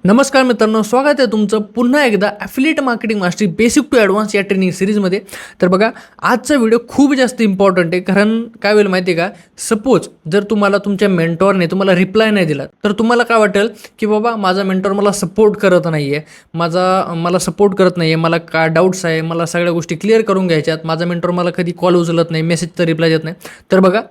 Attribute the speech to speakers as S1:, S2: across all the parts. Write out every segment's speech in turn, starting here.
S1: नमस्कार मित्रांनो, स्वागत आहे तुमचं पुन्हा एकदा affiliate marketing mastery basic to advance या ट्रेनिंग सिरीजमध्ये. तर बघा, आजचा व्हिडिओ खूप जास्त इम्पॉर्टंट आहे. कारण काय होईल माहिती आहे का, सपोज जर तुम्हाला तुमच्या मेंटॉरने तुम्हाला रिप्लाय नाही दिला तर तुम्हाला काय वाटेल की बाबा माझा मेंटॉर मला सपोर्ट करत नाही आहे, मला सपोर्ट करत नाही आहे, मला काय डाऊट्स आहे, मला सगळ्या गोष्टी क्लिअर करून घ्यायच्यात, माझा मेंटॉर मला कधी कॉल उचलत नाही, मेसेजचा रिप्लाय देत नाही. तर बघा,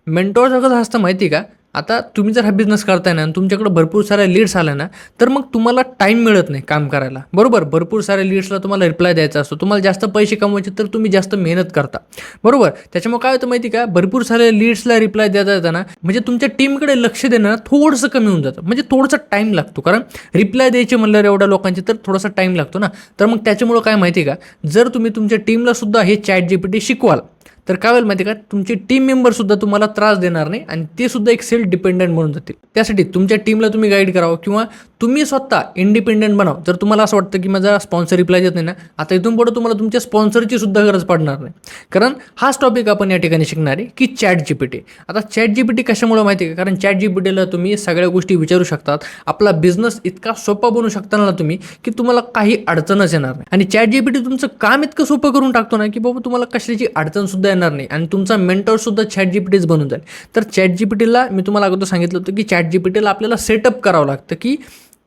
S1: मेंटॉर कसं असतं माहिती आहे का, आता तुम्ही जर हा बिझनेस करताय ना आणि तुमच्याकडे भरपूर साऱ्या लीड्स आल्या ना, तर मग तुम्हाला टाईम मिळत नाही काम करायला. बरोबर, भरपूर साऱ्या लीड्सला तुम्हाला रिप्लाय द्यायचा असतो, तुम्हाला जास्त पैसे कमवायचे तर तुम्ही जास्त मेहनत करता. बरोबर, त्याच्यामुळे काय होतं माहिती का, भरपूर साऱ्या लीड्सला रिप्लाय देता येताना म्हणजे तुमच्या टीमकडे लक्ष देणं थोडंसं कमी होऊन जातं, म्हणजे थोडंसं टाईम लागतो. कारण रिप्लाय द्यायचे म्हणल्यावर एवढ्या लोकांचे तर थोडासा टाईम लागतो ना. तर मग त्याच्यामुळं काय माहिती का, जर तुम्ही तुमच्या टीमला सुद्धा हे ChatGPT शिकवाल तर काय होईल माहिती का, तुमचे टीम मेंबरसुद्धा तुम्हाला त्रास देणार नाही आणि ते सुद्धा एक सेल्फ डिपेंडंट बनून जातील. त्यासाठी तुमच्या टीमला तुम्ही गाईड करावं किंवा तुम्ही स्वतः इंडिपेंडंट बनाव. जर तुम्हाला असं वाटतं की माझा स्पॉन्सर रिप्लाय देत नाही ना, आता इथून पुढे तुम्हाला तुमच्या स्पॉन्सरची सुद्धा गरज पडणार नाही. कारण हाच टॉपिक आपण या ठिकाणी शिकणार आहे की ChatGPT. आता ChatGPT कशामुळे माहिती आहे का, कारण ChatGPTला तुम्ही सगळ्या गोष्टी विचारू शकतात. आपला बिझनेस इतका सोपा बनवू शकता ना तुम्ही की तुम्हाला काही अडचणच येणार नाही. आणि ChatGPT तुमचं काम इतकं सोपं करून टाकतो ना की बाबा तुम्हाला कशाची अडचण सुद्धा येणार नाही आणि तुमचा मेंटॉर सुद्धा ChatGPTच बनून जाईल. तर ChatGPTला मी तुम्हाला अगोदर सांगितलं होतं की ChatGPTला आपल्याला सेटअप करावं लागतं की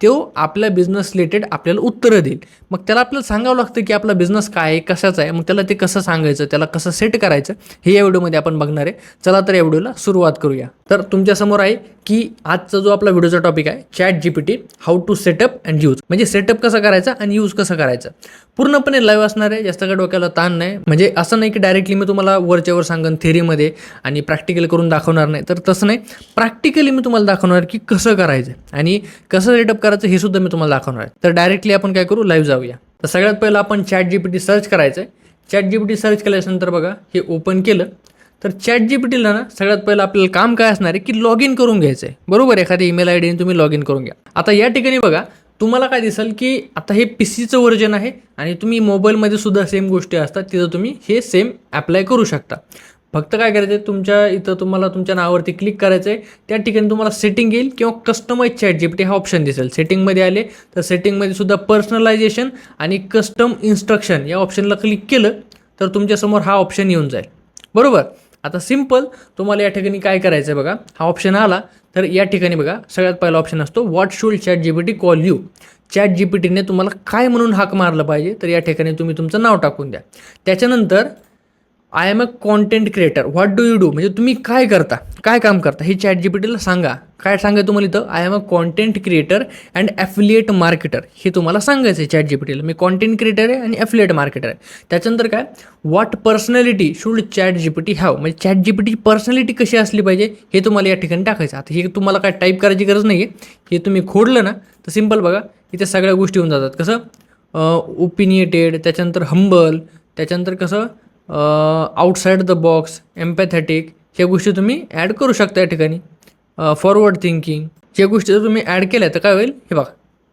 S1: तो आपल्या बिझनेस रिलेटेड आपल्याला उत्तरं देईल. मग त्याला आपल्याला सांगावं लागतं की आपला बिझनेस काय आहे, कशाचा आहे, मग त्याला ते कसं सांगायचं, त्याला कसं सेट करायचं, हे या व्हिडिओमध्ये आपण बघणार आहे. चला तर या व्हिडिओला सुरुवात करूया. तर तुमच्यासमोर आहे की आजचा जो आपला व्हिडिओचा टॉपिक आहे ChatGPT how to setup and use, म्हणजे सेटअप कसं करायचं आणि यूज कसं करायचं. पूर्णपणे लाईव्ह असणार आहे, जास्त काय डोक्याला ताण नाही. म्हणजे असं नाही की डायरेक्टली मी तुम्हाला वरच्यावर सांगन थेरीमध्ये आणि प्रॅक्टिकल करून दाखवणार नाही. तर तसं नाही, प्रॅक्टिकली मी तुम्हाला दाखवणार की कसं करायचं आणि कसं सेटअप करायचं हे सुद्धा मी तुम्हाला दाखवणार आहे. तर डायरेक्टली आपण काय करू, लाईव्ह जाऊया. तर सगळ्यात पहिलं आपण ChatGPT सर्च करायचं आहे. ChatGPT सर्च केल्यानंतर बघा, हे ओपन केलं तर ChatGPTला ना सगळ्यात पहिलं आपल्याला काम काय असणार आहे की लॉग इन करून घ्यायचं आहे. बरोबर, एखादी ईमेल आय डीने तुम्ही लॉग इन करून घ्या. आता या ठिकाणी बघा, तुम्हाला काय दिसेल की आता हे PCचं व्हर्जन आहे आणि तुम्ही मोबाईलमध्ये सुद्धा सेम गोष्टी असतात, तिथं तुम्ही हे सेम अप्लाय करू शकता. फक्त काय करायचं आहे, तुमच्या इथं तुम्हाला तुमच्या नावावरती क्लिक करायचं आहे. त्या ठिकाणी तुम्हाला सेटिंग येईल किंवा कस्टमाइज ChatGPT हा ऑप्शन दिसेल. सेटिंगमध्ये आले तर सेटिंगमध्ये सुद्धा पर्सनलायझेशन आणि कस्टम इन्स्ट्रक्शन या ऑप्शनला क्लिक केलं तर तुमच्यासमोर हा ऑप्शन येऊन जाईल. बरोबर, आता सिम्पल तुम्हाला या ठिकाणी काय करायचं आहे बघा, हा ऑप्शन आला तर या ठिकाणी बघा सगळ्यात पहिला ऑप्शन असतो what should ChatGPT call you. ChatGPTने तुम्हाला काय म्हणून हाक मारलं पाहिजे, तर या ठिकाणी तुम्ही तुमचं नाव टाकून द्या. त्याच्यानंतर I am a content creator, what do you do, म्हणजे तुम्ही काय करता, काय काम करता हे ChatGPTला सांगा. काय सांगायचं तुम्हाला इथं, I am a content creator and affiliate marketer, हे तुम्हाला सांगायचं आहे ChatGPTला. मी कॉन्टेंट क्रिएटर आहे आणि ॲफिलिएट मार्केटर आहे. त्याच्यानंतर काय, what personality should ChatGPT have, म्हणजे ChatGPTची पर्सनॅलिटी कशी असली पाहिजे हे तुम्हाला या ठिकाणी टाकायचं. आता हे तुम्हाला काय टाईप करायची गरज नाही आहे, हे तुम्ही खोडलं ना तर सिम्पल बघा इथे सगळ्या गोष्टी होऊन जातात. कसं ओपिनिएटेड, त्याच्यानंतर हंबल, त्याच्यानंतर कसं आउटसाईड द बॉक्स, एम्पॅथॅटिक, ह्या गोष्टी तुम्ही ॲड करू शकता या ठिकाणी. फॉरवर्ड थिंकिंग, ह्या गोष्टी जर तुम्ही ॲड केल्या तर काय होईल, हे बघा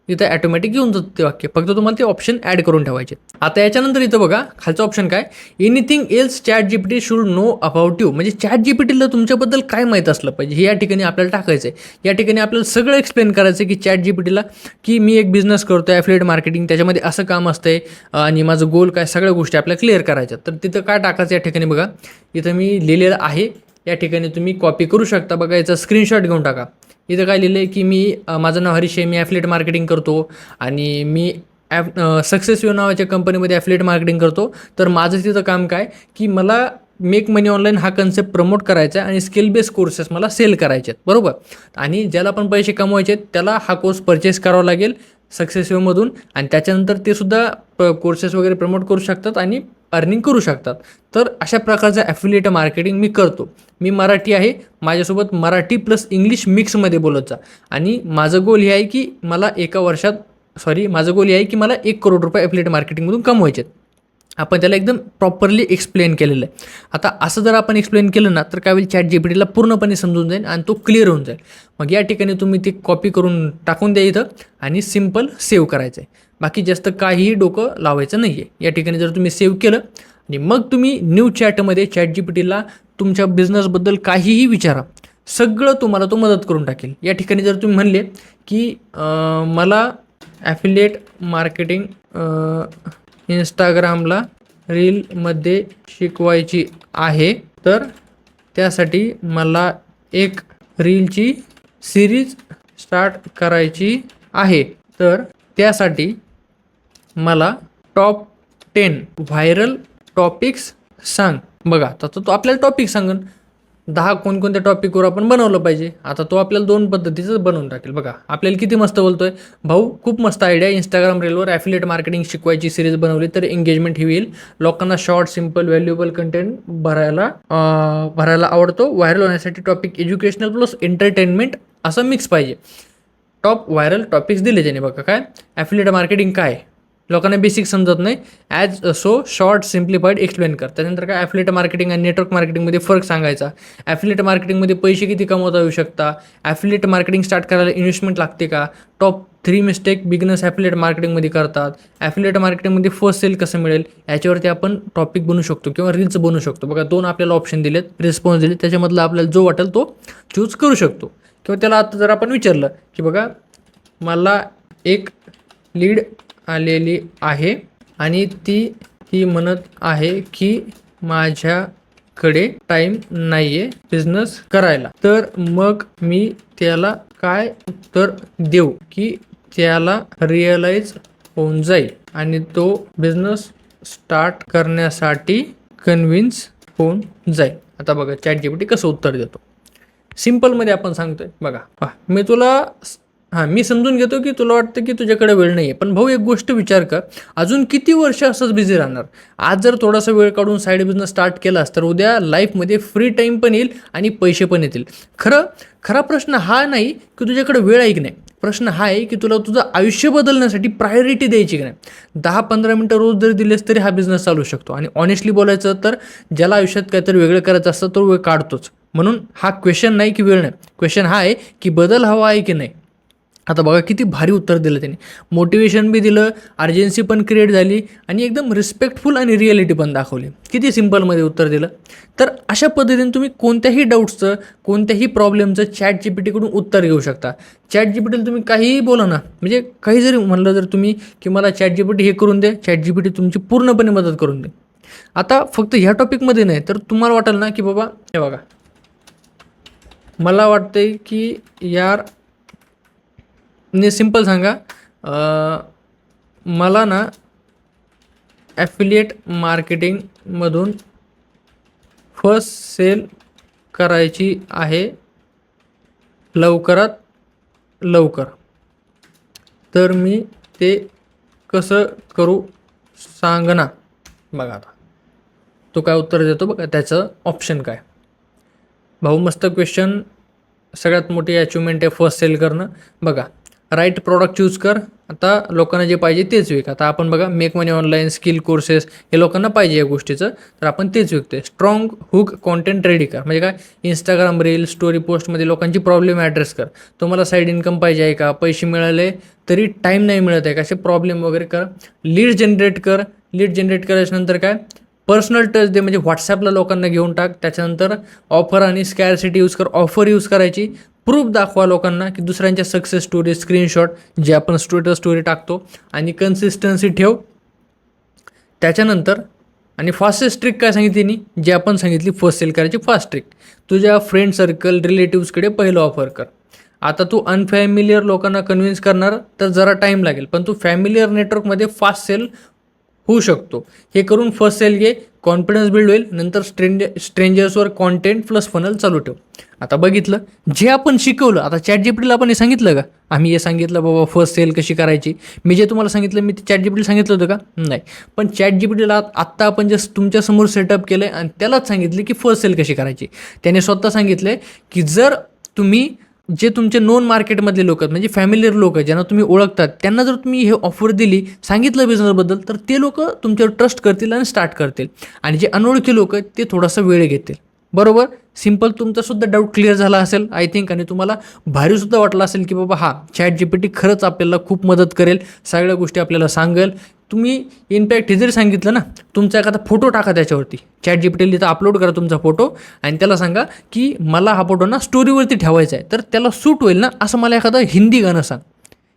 S1: इथं ॲटोमॅटिक येऊन जातं ते वाक्य, फक्त तुम्हाला ते ऑप्शन ॲड करून ठेवायचे. आता याच्यानंतर इथं बघा खालचं ऑप्शन काय, anything else ChatGPT should know about you, म्हणजे ChatGPTला तुमच्याबद्दल काय माहीत असलं पाहिजे हे या ठिकाणी आपल्याला टाकायचं आहे. या ठिकाणी आपल्याला सगळं एक्सप्लेन करायचं आहे की ChatGPTला की मी एक बिझनेस करतो आहे ॲफिलिएट मार्केटिंग, त्याच्यामध्ये असं काम असतंय आणि माझं गोल काय, सगळ्या गोष्टी आपल्याला क्लिअर करायच्या. तर तिथं काय टाकायचं या ठिकाणी बघा, इथं मी लिहिलेलं आहे, या ठिकाणी तुम्ही कॉपी करू शकता. बघा याचा स्क्रीनशॉट घेऊन टाका. इथं काय लिहिलं आहे की माझं नाव हरीश आहे, मी ॲफिलिएट मार्केटिंग करतो आणि मी सक्सेस नावाच्या कंपनीमध्ये ॲफिलिएट मार्केटिंग करतो. तर माझं तिथं काम काय की मला मेक मनी ऑनलाईन हा कन्सेप्ट प्रमोट करायचा आहे आणि स्किल बेस कोर्सेस मला सेल करायचे आहेत. बरोबर, आणि ज्याला पण पैसे कमवायचे आहेत त्याला हा कोर्स परचेस करावा लागेल सक्सेसिव्हमधून आणि त्याच्यानंतर ते सुद्धा कोर्सेस वगैरे प्रमोट करू शकतात आणि अर्निंग करू शकतात. तर अशा प्रकारचं ॲफिलिएट मार्केटिंग मी करतो. मी मराठी आहे, माझ्यासोबत मराठी प्लस इंग्लिश मिक्समध्ये बोलत जा आणि माझं गोल हे आहे की मला माझं गोल हे आहे की मला 1 करोड रुपये ॲफिलिएट मार्केटिंगमधून कमवायचे आहेत. आपण त्याला एकदम प्रॉपरली एक्सप्लेन केलेलं आहे. आता असं जर आपण एक्सप्लेन केलं ना तर काय होईल, ChatGPTला पूर्णपणे समजून जाईल आणि तो क्लिअर होऊन जाईल. मग या ठिकाणी तुम्ही ते कॉपी करून टाकून द्या इथं आणि सिम्पल सेव्ह करायचं आहे. बाकी जास्त काहीही डोकं लावायचं नाही आहे. या ठिकाणी जर तुम्ही सेव्ह केलं आणि मग तुम्ही न्यू चॅटमध्ये ChatGPTला तुमच्या बिझनेसबद्दल काहीही विचारा, सगळं तुम्हाला तो मदत करून टाकेल. या ठिकाणी जर तुम्ही म्हणले की मला ॲफिलिएट मार्केटिंग इंस्टाग्रामला रीलमध्ये शिकवायची आहे. तर त्यासाठी मला एक रीलची सिरीज स्टार्ट करायची आहे. तर त्यासाठी मला टॉप 10 व्हायरल टॉपिक्स सांग. बघा आता तो आपल्याला टॉपिक सांगन 10 कोणकोणत्या टॉपिकवर आपण बनवलं पाहिजे. आता तो आपल्याला 2 पद्धतीचं बनवून टाकेल. बघा आपल्याला किती मस्त बोलतोय भाऊ, खूप मस्त आयडिया. इंस्टाग्राम रीलवर ॲफिलिएट मार्केटिंग शिकवायची सिरीज बनवली तर एंगेजमेंट ही होईल. लोकांना शॉर्ट सिम्पल व्हॅल्युएबल कंटेंट भरायला आवडतो. व्हायरल होण्यासाठी टॉपिक एज्युकेशनल प्लस एंटरटेनमेंट असं मिक्स पाहिजे. टॉप व्हायरल टॉपिक्स दिले त्याने. बघा काय ॲफिलिएट मार्केटिंग काय, लोकांना बेसिक समजत नाही. सो शॉर्ट सिम्प्लिफाईड एक्सप्लेन कर. त्यानंतर काय ॲफिलिएट मार्केटिंग आणि नेटवर्क मार्केटिंगमध्ये फरक सांगायचा. ॲफिलिएट मार्केटिंगमध्ये पैसे किती कमवता येऊ शकता. ॲफिलिएट मार्केटिंग स्टार्ट करायला इन्व्हेस्टमेंट लागते का. टॉप 3 मिस्टेक बिगिनर्स ॲफिलिएट मार्केटिंगमध्ये करतात. ॲफिलिएट मार्केटिंगमध्ये फर्स्ट सेल कसं मिळेल याच्यावरती आपण टॉपिक बनवू शकतो किंवा रील्स बनवू शकतो. बघा 2 आपल्याला ऑप्शन दिलेत, रिस्पॉन्स दिले, त्याच्यामधला आपल्याला जो वाटेल तो चूज करू शकतो. किंवा त्याला आता जर आपण विचारलं की बघा मला एक लीड आलेली आहे आणि ती म्हणत आहे की माझ्याकडे टाईम नाही आहे बिझनेस करायला. तर मग मी त्याला काय उत्तर देऊ की त्याला रिअलाइज होऊन जाईल आणि तो बिझनेस स्टार्ट करण्यासाठी कन्व्हिन्स होऊन जाईल. आता बघा ChatGPT कसं उत्तर देतो. सिम्पलमध्ये आपण सांगतोय बघा मी समजून घेतो की तुला वाटतं की तुझ्याकडे वेळ नाही आहे, पण भाऊ एक गोष्ट विचार कर, अजून किती वर्ष असंच बिझी राहणार. आज जर थोडासा वेळ काढून साईड बिझनेस स्टार्ट केलास तर उद्या लाईफमध्ये फ्री टाईम पण येईल आणि पैसे पण येतील. खरा प्रश्न हा नाही की तुझ्याकडे वेळ आहे की नाही. प्रश्न हा आहे की तुला तुझं आयुष्य बदलण्यासाठी प्रायोरिटी द्यायची की नाही. 10-15 मिनटं रोज जरी दिलेस तरी हा बिझनेस चालू शकतो. आणि ऑनेस्टली बोलायचं तर ज्याला आयुष्यात काहीतरी वेगळं करायचं असतं तो वेळ काढतोच. म्हणून हा क्वेश्चन नाही की वेळ नाही, क्वेश्चन हा आहे की बदल हवा आहे की नाही. आता बघा किती भारी उत्तर दिलं त्याने. मोटिवेशन बी दिलं, अर्जन्सी पण क्रिएट झाली आणि एकदम रिस्पेक्टफुल आणि रिॲलिटी पण दाखवली. किती सिम्पलमध्ये उत्तर दिलं. तर अशा पद्धतीने तुम्ही कोणत्याही डाऊट्सचं कोणत्याही प्रॉब्लेमचं ChatGPTकडून उत्तर घेऊ शकता. ChatGPTला तुम्ही काहीही बोला ना, म्हणजे काही जरी म्हणलं जर तुम्ही की मला ChatGPT हे करून दे, ChatGPT तुमची पूर्णपणे मदत करून दे. आता फक्त ह्या टॉपिकमध्ये नाही तर तुम्हाला वाटेल ना की बाबा हे बघा मला वाटतंय की यार सिम्पल सांगा मला ना ॲफिलिएट मार्केटिंगमधून फर्स्ट सेल करायची आहे लवकरात लवकर. तर मी ते कसं करू सांग ना. बघा आता तो काय उत्तर देतो बघा, त्याचं ऑप्शन काय. भाऊ मस्त क्वेश्चन. सगळ्यात मोठी अचिव्हमेंट आहे फर्स्ट सेल करणं. बघा राईट प्रॉडक्ट चूज कर. आता लोकांना जे पाहिजे तेच विक. आता आपण बघा मेक मनी ऑनलाईन, स्किल कोर्सेस हे लोकांना पाहिजे या गोष्टीचं, तर आपण तेच विकतोय. स्ट्रॉंग हुक कॉन्टेंट रेडी कर. म्हणजे काय, इंस्टाग्राम रील स्टोरी पोस्टमध्ये लोकांची प्रॉब्लेम ॲड्रेस कर. तुम्हाला साईड इन्कम पाहिजे आहे का, पैसे मिळाले तरी टाईम नाही मिळत आहे का, असे प्रॉब्लेम वगैरे कर. लीड जनरेट कर. लीड जनरेट करायच्यानंतर काय, पर्सनल टच दे, म्हणजे व्हॉट्सॲपला लोकांना घेऊन टाक. त्याच्यानंतर ऑफर आणि स्कॅरसिटी यूज कर. ऑफर यूज करायची. प्रूफ दाखवा लोकांना की दुसऱ्यांच्या सक्सेस स्टोरी, स्क्रीनशॉट जे आपण स्टोरी टाकतो, आणि कन्सिस्टन्सी ठेव. त्याच्यानंतर आणि फास्टेस्ट ट्रिक काय सांगितली त्यांनी, जे आपण सांगितली फर्स्ट सेल करायची फास्ट ट्रिक. तुझ्या फ्रेंड सर्कल रिलेटिव्सकडे पहिलं ऑफर कर. आता तू अनफॅमिलियर लोकांना कन्व्हिन्स करणार तर जरा टाईम लागेल, पण तू फॅमिलियर नेटवर्कमध्ये फास्ट सेल होऊ शकतो. हे करून फर्स्ट सेल घे, कॉन्फिडन्स बिल्ड होईल. नंतर स्ट्रेंजर्सवर कॉन्टेंट प्लस फनल चालू ठेव. आता बघितलं जे आपण शिकवलं. आता ChatGPTला आपण हे सांगितलं का, आम्ही हे सांगितलं बाबा फर्स्ट सेल कशी करायची, मी जे तुम्हाला सांगितलं मी ते ChatGPTला सांगितलं होतं का, नाही. पण ChatGPTला आत्ता आपण जे तुमच्यासमोर सेटअप केलं आहे आणि त्यालाच सांगितले की फर्स्ट सेल कशी करायची. त्याने स्वतः सांगितले की जर तुम्ही जे तुमचे नोन मार्केटमधले लोक आहेत, म्हणजे फॅमिलियर लोक आहेत ज्यांना तुम्ही ओळखतात, त्यांना जर तुम्ही हे ऑफर दिली, सांगितलं बिझनेसबद्दल, तर ते लोक तुमच्यावर ट्रस्ट करतील आणि स्टार्ट करतील. आणि जे अनोळखी लोक आहेत ते थोडासा वेळ घेतील. बरोबर. सिम्पल. तुमचासुद्धा डाऊट क्लिअर झाला असेल आय थिंक, आणि तुम्हाला भारीसुद्धा वाटलं असेल की बाबा ChatGPT खरंच आपल्याला खूप मदत करेल, सगळ्या गोष्टी आपल्याला सांगेल. तुम्ही इनफॅक्ट हे जरी सांगितलं ना, तुमचा एखादा फोटो टाका त्याच्यावरती, ChatGPTला तिथं अपलोड करा तुमचा फोटो आणि त्याला सांगा की मला हा फोटो ना स्टोरीवरती ठेवायचा आहे, तर त्याला सूट होईल ना असं मला एखादं हिंदी गाणं सांग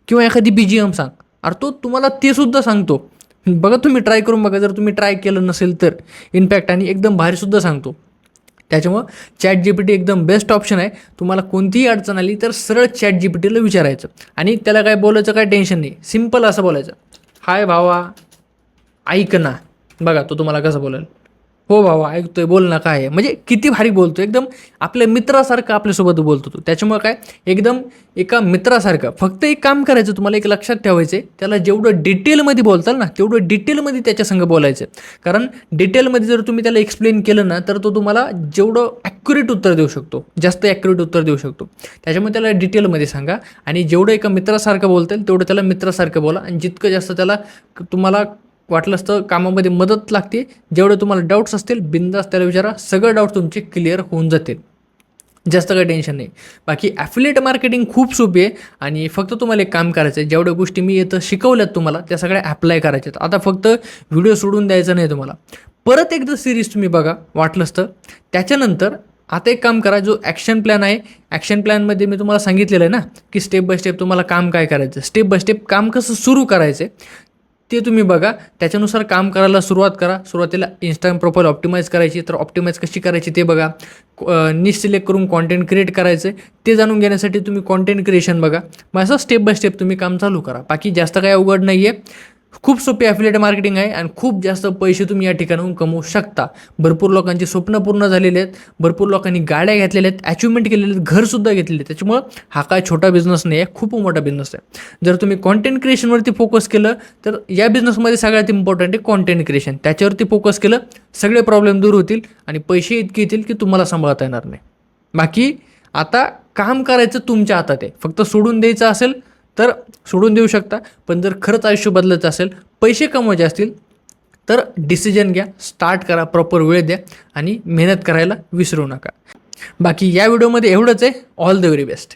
S1: किंवा एखादी BGM सांग. अरे तो तुम्हाला ते सुद्धा सांगतो. बघा तुम्ही ट्राय करून बघा, जर तुम्ही ट्राय केलं नसेल तर इनफॅक्ट, आणि एकदम भारीसुद्धा सांगतो. त्याच्यामुळं ChatGPT एकदम बेस्ट ऑप्शन आहे. तुम्हाला कोणतीही अडचण आली तर सरळ ChatGPTला विचारायचं आणि त्याला काय बोलायचं काय टेन्शन नाही. सिम्पल असं बोलायचं, हाय भावा ऐक ना. बघा तो तुम्हाला कसं बोलेल, हो भावा ऐकतोय बोल ना काय आहे. म्हणजे किती भारी बोलतो, एकदम आपल्या मित्रासारखं आपल्यासोबत बोलतो तो. त्याच्यामुळे काय एकदम एका मित्रासारखं. फक्त एक काम करायचं, तुम्हाला एक लक्षात ठेवायचं आहे, त्याला जेवढं डिटेलमध्ये बोलताल ना तेवढं डिटेलमध्ये त्याच्यासंग बोलायचं. कारण डिटेलमध्ये जर तुम्ही त्याला एक्सप्लेन केलं ना तर तो तुम्हाला जेवढं ॲक्युरेट उत्तर देऊ शकतो, जास्त ॲक्युरेट उत्तर देऊ शकतो. त्याच्यामुळे त्याला डिटेलमध्ये सांगा आणि जेवढं एका मित्रासारखं बोलता येईल तेवढं त्याला मित्रासारखं बोला. आणि जितकं जास्त त्याला तुम्हाला वाटलं असतं कामामध्ये मदत लागते, जेवढे तुम्हाला डाऊट्स असतील बिंदास त्याला विचारा, सगळे डाऊट तुमचे क्लिअर होऊन जातील. जास्त काही टेन्शन नाही. बाकी ॲफिलिएट मार्केटिंग खूप सोपी आहे आणि फक्त तुम्हाला एक काम करायचं आहे, जेवढ्या गोष्टी मी इथं शिकवल्यात तुम्हाला त्या सगळ्या ॲप्लाय करायच्यात. आता फक्त व्हिडिओ सोडून द्यायचा नाही तुम्हाला. परत एकदा सिरीज तुम्ही बघा वाटलं असतं. त्याच्यानंतर आता एक काम करा, जो ॲक्शन प्लॅन आहे, ॲक्शन प्लॅनमध्ये मी तुम्हाला सांगितलेलं आहे ना की स्टेप बाय स्टेप तुम्हाला काम काय करायचं, स्टेप बाय स्टेप काम कसं सुरू करायचं आहे ते तुम्ही बघा. त्याच्यानुसार काम करायला सुरुवात करा. सुरुवातीला इंस्टाग्राम प्रोफाईल ऑप्टिमाइज करायची, तर ऑप्टिमाइज कशी करायची ते बघा. निश सिलेक्ट करून कॉन्टेंट क्रिएट करायचं आहे ते जाणून घेण्यासाठी तुम्ही कॉन्टेंट क्रिएशन बघा. मग असं स्टेप बाय स्टेप तुम्ही काम चालू करा. बाकी जास्त काही अवघड नाही आहे. खूप सोपी ॲफिलिएट मार्केटिंग आहे आणि खूप जास्त पैसे तुम्ही या ठिकाणाहून कमवू शकता. भरपूर लोकांची स्वप्न पूर्ण झालेली आहेत, भरपूर लोकांनी गाड्या घेतलेल्या आहेत, अचिव्हमेंट केलेले आहेत, घरसुद्धा घेतलेले आहेत. त्याच्यामुळं हा काय छोटा बिझनेस नाही आहे, खूप मोठा बिझनेस आहे. जर तुम्ही कॉन्टेंट क्रिएशनवरती फोकस केलं तर या बिझनेसमध्ये सगळ्यात इम्पॉर्टंट आहे कॉन्टेंट क्रिएशन. त्याच्यावरती फोकस केलं सगळे प्रॉब्लेम दूर होतील आणि पैसे इतके येतील की तुम्हाला सांभाळता येणार नाही. बाकी आता काम करायचं तुमच्या हातात आहे. फक्त सोडून द्यायचं असेल तर सोडून देऊ शकता, पण जर खरंच आयुष्य बदलायचं असेल, पैसे कमवायचे असतील तर डिसिजन घ्या, स्टार्ट करा, प्रॉपर वेळ द्या आणि मेहनत करायला विसरू नका. बाकी या व्हिडिओमध्ये एवढंच आहे. All the very best.